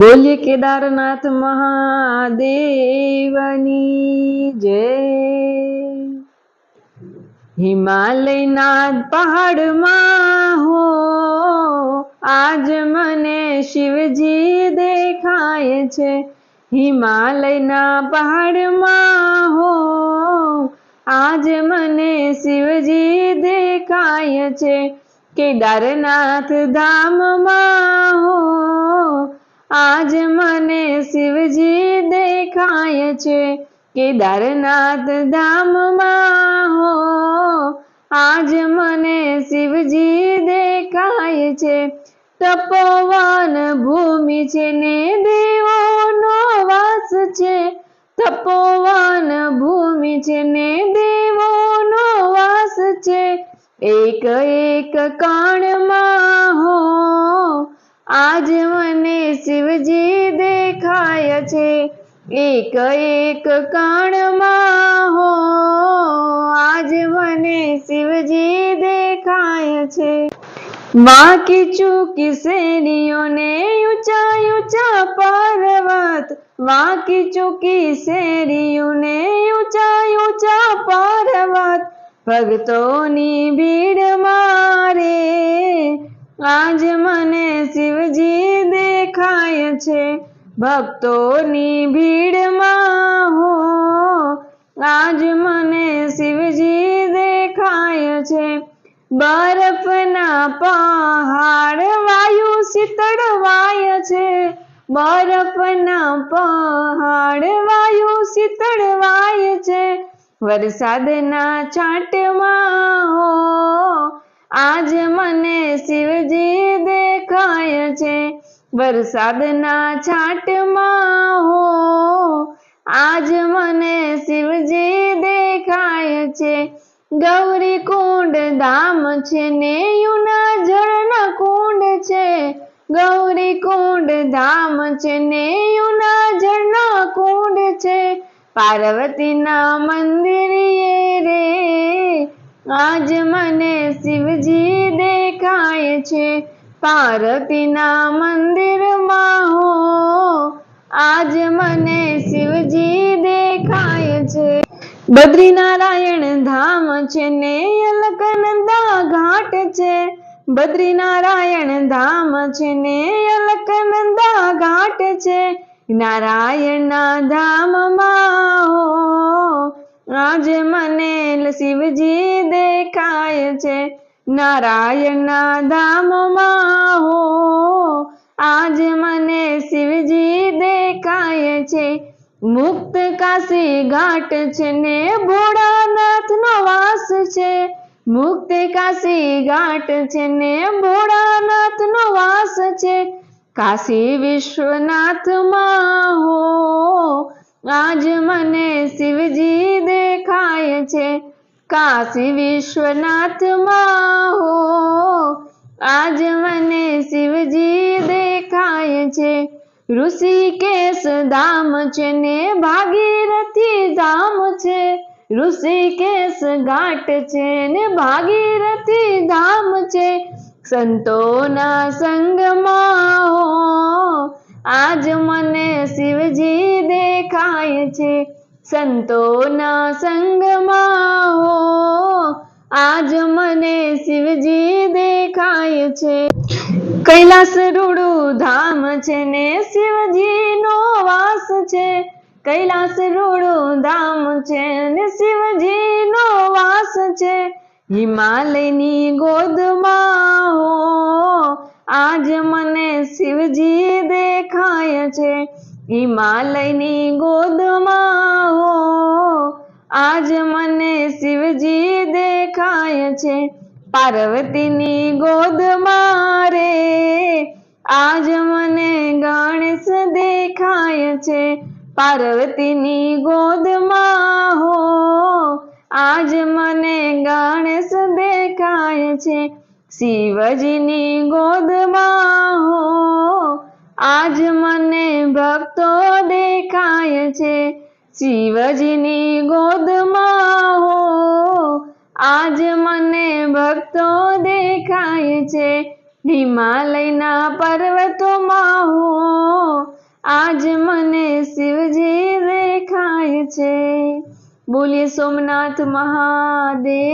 बोलिए केदारनाथ महादेवनी जय। हिमालयना पहाड़માં હો આજ મને શિવજી દેખાય છે। હિમાલયના પહાડમાં હો આજ મને શિવજી દેખાય છે। કેદારનાથ ધામમાં હો આજ મને શિવજી દેખાય છે। કેદારનાથ ધામમાં હો આજ મને શિવજી દેખાય છે। તપોવન ભૂમિ છે ને દેવોનો વાસ છે। તપોવન ભૂમિ છે ને દેવોનો વાસ છે। એક એક કણમાં હો આજ મને શિવજી દેખાય છે। એક એક કણમાં હો આજ મને શિવજી દેખાય છે। વાંકી ચૂકી શેરીઓને ઊંચા ઊંચા પર્વત, વાંકી ચૂકી શેરીઓને ઊંચા ઊંચા પર્વત, ભક્તોની ભીડ મારે આજ મને શિવજી દેખાય છે। ભક્તોની ભીડમાં હો આજ મને શિવજી દેખાય છે। બરફના પહાડ વાયુ શીતળ વાય છે। બરફના પહાડ વાયુ શીતળ વાય છે। વરસાદના છાંટમાં હો આજ મને શિવજી દેખાય છે। વરસાદના છાંટમાં હો આજ મને શિવજી દેખાય છે। ગૌરીકુંડ ધામ છે ને યુના જળના કુંડ છે। ગૌરીકુંડ ધામ છે ને યુના જળના કુંડ છે। પાર્વતીના મંદિરે રે આજ મને શિવજી દેખાય છે। પાર્વતીના મંદિરમાં હો આજ મને શિવજી દેખાય છે। બદ્રીનારાયણ ધામ છે ને અલકનંદા ઘાટ છે। બદ્રીનારાયણ ધામ છે ને અલકનંદા ઘાટ છે। નારાયણના ધામમાં હો આજ મને શિવજી દેખાય છે। નારાયણના ધામમાં હો આજ મને શિવજી દેખાય છે। મુક્ત કાશી ઘાટ છે ને ભોળાનાથનો વાસ છે। મુક્ત કાશી ઘાટ છે ને ભોળાનાથનો વાસ છે। કાશી વિશ્વનાથમાં હો આજ મને શિવજી દેખાય છે। કાશી વિશ્વનાથમાં હો આજ મને શિવજી દેખાય છે। ઋષિકેશ ધામ છે ને ભાગીરથી ધામ છે। ઋષિકેશ ઘાટ છે ને ભાગીરથી ધામ છે। સંતોના સંગમાં હો આજ મને શિવજી દેખાય છે। સંતોના સંગમાં હો આજ મને શિવજી દેખાય છે। કૈલાસ રૂડુ ધામ છે ને શિવજીનો વાસ છે। કૈલાસ રૂડુ ધામ છે ને શિવજીનો વાસ છે। હિમાલયની ગોદમાં હો આજ મને શિવજી દેખાય છે। હિમાલયની ગોદમાં હો આજ મને શિવજી દેખાય છે। પાર્વતીની ગોદમાં રે આજ મને ગણેશ દેખાય છે। પાર્વતીની ગોદમાં હો આજ મને ગણેશ દેખાય છે। શિવજીની ગોદમાં હો આજ મને ભક્તો દેખાય છે। શિવજીની ગોદમાં હો આજ મને ભક્તો દેખાય છે। હિમાલયના પર્વતોમાં હો આજ મને શિવજી દેખાય છે. બોલીએ સોમનાથ મહાદેવ